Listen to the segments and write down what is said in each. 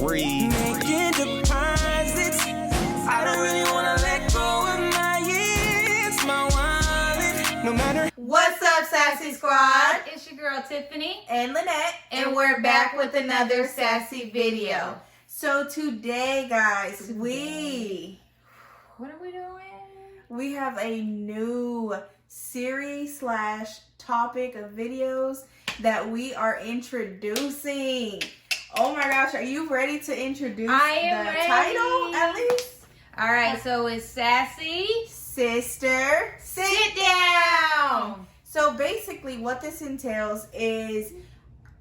3. Making deposits. I don't really want to let go of my years, my wallet. No matter. What's up, Sassy Squad? It's your girl Tiffannie And Lynnette. and we're back with another sassy video. So today, guys, What are we doing? we have a new series / topic of videos that we are introducing. Oh my gosh, are you ready to introduce the title at least? All right, so it's Sassy Sister, sit down. So basically what this entails is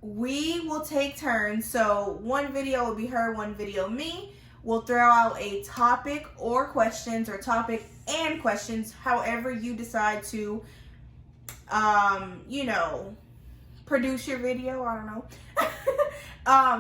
we will take turns. So one video will be her, one video me. We'll throw out a topic or questions, or topic and questions, however you decide to, produce your video. I don't know.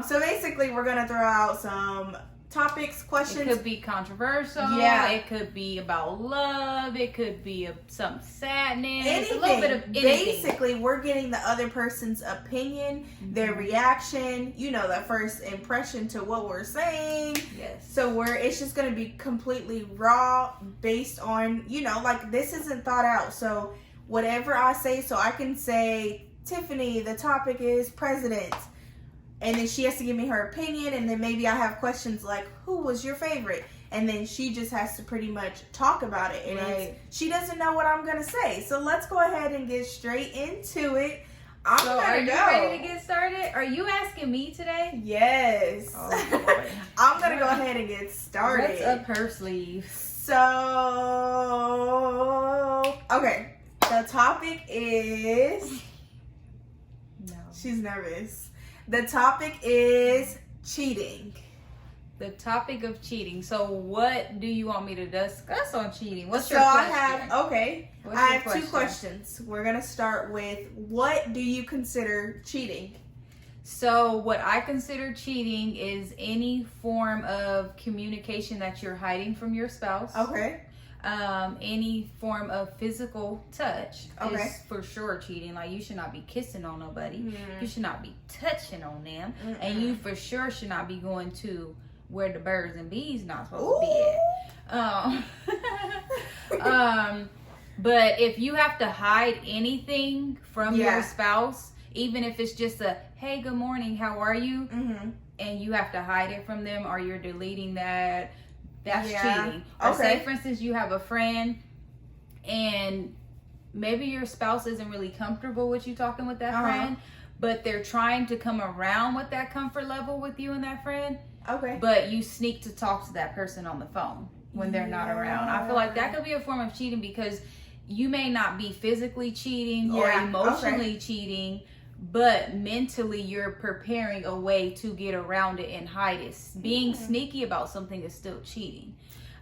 So basically we're going to throw out some topics, questions. It could be controversial. Yeah. It could be about love. It could be some sadness. Anything. A little bit of anything. Basically, we're getting the other person's opinion, their reaction, that first impression to what we're saying. Yes. So it's just going to be completely raw based on, this isn't thought out. So whatever I say, so I can say, Tiffannie, the topic is presidents. And then she has to give me her opinion, and then maybe I have questions like, who was your favorite? And then she just has to pretty much talk about it. And she doesn't know what I'm going to say. So let's go ahead and get straight into it. Are you ready to get started? Are you asking me today? Yes. Oh, boy. I'm going to go ahead and get started. What's up her sleeve? So, okay. The topic is... No. She's nervous. The topic is cheating. The topic of cheating. So what do you want me to discuss on cheating? What's your So question? I have two questions. We're going to start with, what do you consider cheating? So what I consider cheating is any form of communication that you're hiding from your spouse. Okay. Any form of physical touch Okay. is for sure cheating. Like, you should not be kissing on nobody. Mm. You should not be touching on them. And you for sure should not be going to where the birds and bees not supposed to be at. But if you have to hide anything from your spouse, even if it's just a, hey, good morning, how are you? Mm-hmm. And you have to hide it from them, or you're deleting that, that's cheating. Or Okay. say, for instance, you have a friend and maybe your spouse isn't really comfortable with you talking with that friend, but they're trying to come around with that comfort level with you and that friend. Okay. But you sneak to talk to that person on the phone when they're not around. I feel like that could be a form of cheating, because you may not be physically cheating or emotionally cheating, but mentally you're preparing a way to get around it and hide it. Being sneaky about something is still cheating.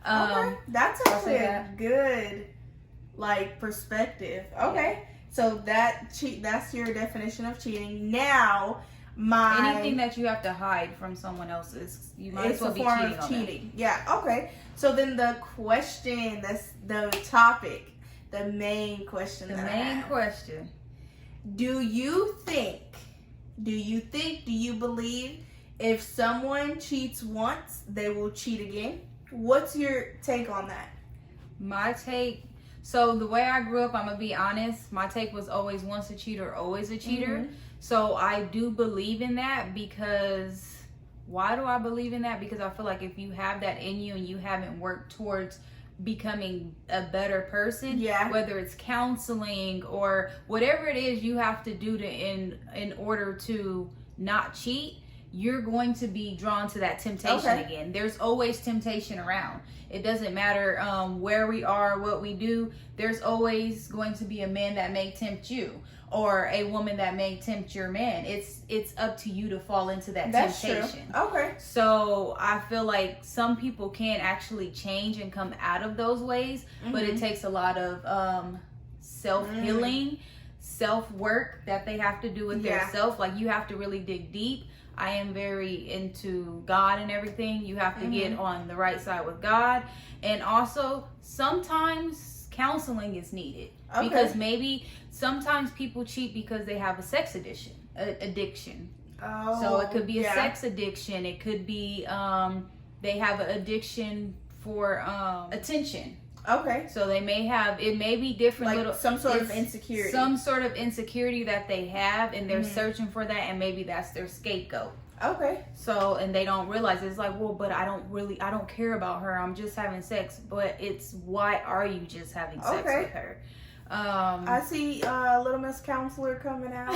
That's actually a good perspective. Okay. So that's your definition of cheating. Now, anything that you have to hide from someone else is, you might as well be cheating on them. It's a form of cheating. Yeah. Okay. So then the question, that's the topic, the main question. Question. Do you believe if someone cheats once, they will cheat again? What's your take on that? My take, so the way I grew up, I'm going to be honest, my take was always once a cheater, always a cheater. Mm-hmm. So I do believe in that, because, why do I believe in that? Because I feel like if you have that in you and you haven't worked towards becoming a better person, whether it's counseling or whatever it is you have to do in order to not cheat, you're going to be drawn to that temptation again. There's always temptation around. It doesn't matter where we are, what we do. There's always going to be a man that may tempt you, or a woman that may tempt your man. It's up to you to fall into that temptation. True. Okay. So I feel like some people can actually change and come out of those ways, but it takes a lot of self-healing, self-work that they have to do with their self. Like, you have to really dig deep. I am very into God and everything. You have to get on the right side with God. And also, sometimes counseling is needed. Because maybe sometimes people cheat because they have a sex addiction. Oh, so it could be a sex addiction. It could be they have an addiction for attention. Okay. So they may have, it may be different, like little some sort of insecurity. Some sort of insecurity that they have, and they're searching for that, and maybe that's their scapegoat. Okay. So, and they don't realize it's like, well, but I don't care about her. I'm just having sex. But it's, why are you just having sex with her? I see Little Miss Counselor coming out.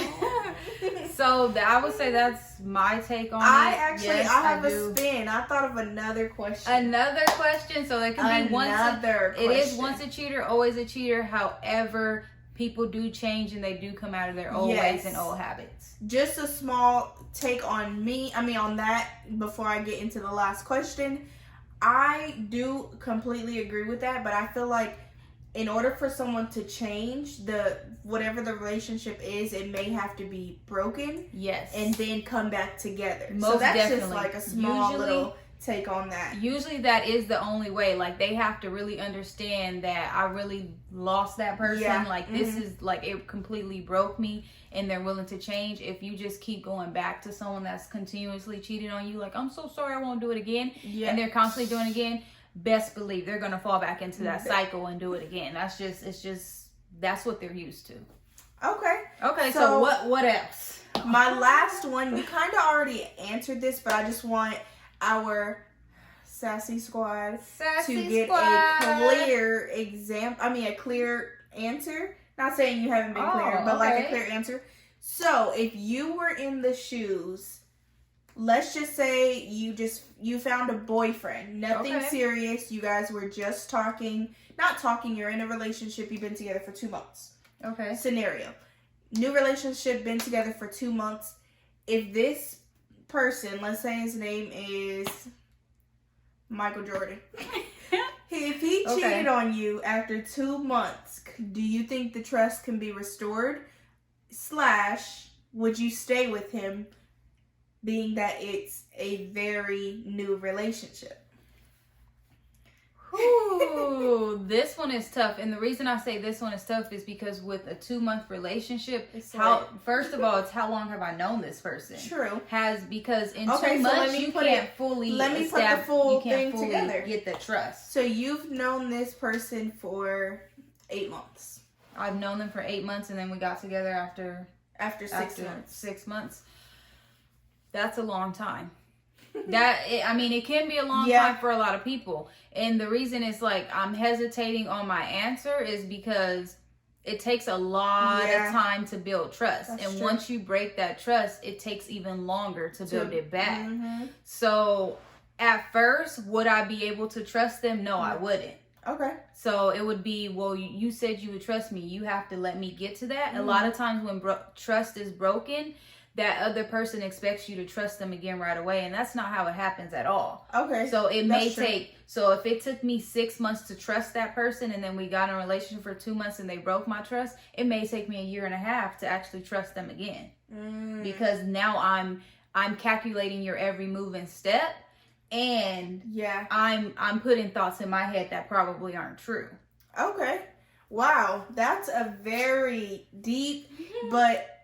So I would say that's my take on it. I have a spin. I thought of another question. Another question. So it can be it is once a cheater, always a cheater. However, people do change and they do come out of their old ways and old habits. Just a small take on on that before I get into the last question. I do completely agree with that, but I feel like in order for someone to change, whatever the relationship is, it may have to be broken. Yes. And then come back together. Most so that's definitely. just like a small little take on that. Usually that is the only way. Like, they have to really understand that I really lost that person. Yeah. Like, this is like, it completely broke me, and they're willing to change. If you just keep going back to someone that's continuously cheating on you, like, I'm so sorry, I won't do it again. Yeah. And they're constantly doing it again. Best believe they're gonna fall back into that cycle and do it again. That's what they're used to. Okay, so what else? My last one, you kind of already answered this, but I just want our Sassy Squad to get a clear a clear answer. Not saying you haven't been clear, but like a clear answer. So if you were in the shoes, let's just say you found a boyfriend, nothing serious, you guys were just not talking, you're in a relationship, you've been together for 2 months. Okay. Scenario. New relationship, been together for 2 months. If this person, let's say his name is Michael Jordan. If he cheated on you after 2 months, do you think the trust can be restored? / would you stay with him, being that it's a very new relationship? Ooh, this one is tough. And the reason I say this one is tough is because with a 2-month relationship, first of all, it's how long have I known this person? True. Because in 2 months you can't fully together. Get the trust. So you've known this person for 8 months. I've known them for 8 months, and then we got together after 6 months. 6 months. That's a long time. It can be a long time for a lot of people. And the reason it's like I'm hesitating on my answer is because it takes a lot of time to build trust. That's true. Once you break that trust, it takes even longer to build it back. Mm-hmm. So at first, would I be able to trust them? No, I wouldn't. Okay. So it would be, well, you said you would trust me. You have to let me get to that. Mm-hmm. A lot of times when trust is broken, that other person expects you to trust them again right away, and that's not how it happens at all. Okay. So it may take, so if it took me 6 months to trust that person, and then we got in a relationship for 2 months and they broke my trust, it may take me 1.5 years to actually trust them again. Because now I'm calculating your every move and step, and I'm putting thoughts in my head that probably aren't true. Okay. Wow, that's a very deep, but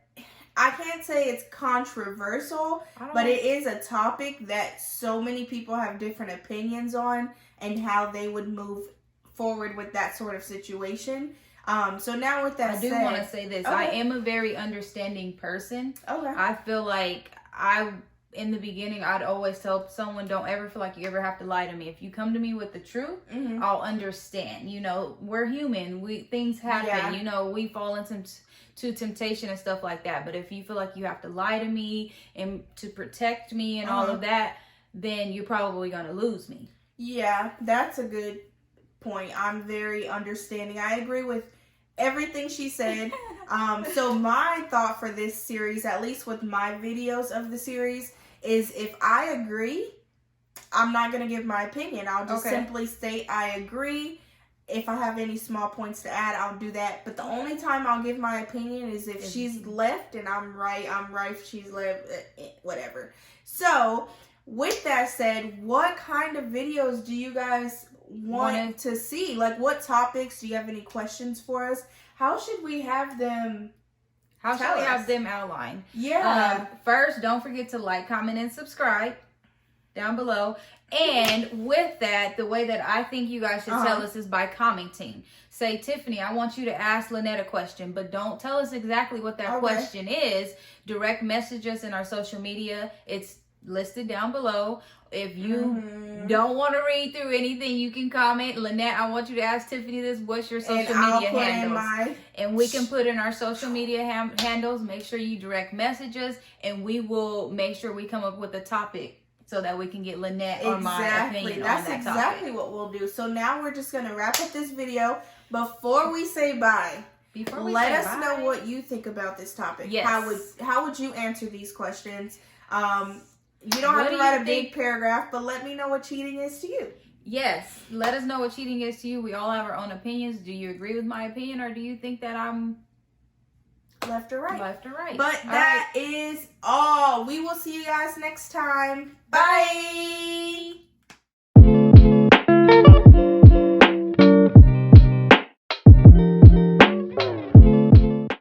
I can't say it's controversial, but it is a topic that so many people have different opinions on, and how they would move forward with that sort of situation. So now with that said, I do want to say this. I am a very understanding person. Okay. I feel like in the beginning, I'd always tell someone, don't ever feel like you ever have to lie to me. If you come to me with the truth, I'll understand. We're human. Things happen. We fall into temptation and stuff like that. But if you feel like you have to lie to me and to protect me and all of that, then you're probably going to lose me. Yeah, that's a good point. I'm very understanding. I agree with everything she said. So my thought for this series, at least with my videos of the series, is if I agree, I'm not going to give my opinion. I'll just simply state I agree. If I have any small points to add, I'll do that. But the only time I'll give my opinion is if she's left and I'm right. If she's left, whatever. So, with that said, what kind of videos do you guys want to see? Like, what topics? Do you have any questions for us? How should we have them How should we have them outlined? Yeah. First, don't forget to like, comment, and subscribe down below. And with that, the way that I think you guys should tell us is by commenting. Say, Tiffannie, I want you to ask Lynnette a question, but don't tell us exactly what that question is. Direct message us in our social media. It's listed down below. If you don't want to read through anything, you can comment. Lynnette, I want you to ask Tiffannie this. What's your social media handles? And we can put in our social media handles. Make sure you direct message us, and we will make sure we come up with a topic so that we can get Lynnette or my opinion on that topic. That's exactly what we'll do. So now we're just going to wrap up this video. Before we say bye, let us know what you think about this topic. Yes. How would you answer these questions? You don't have to write a big paragraph, but let me know what cheating is to you. Yes, let us know what cheating is to you. We all have our own opinions. Do you agree with my opinion, or do you think that I'm left or right? Left or right. But that is all. We will see you guys next time. Bye.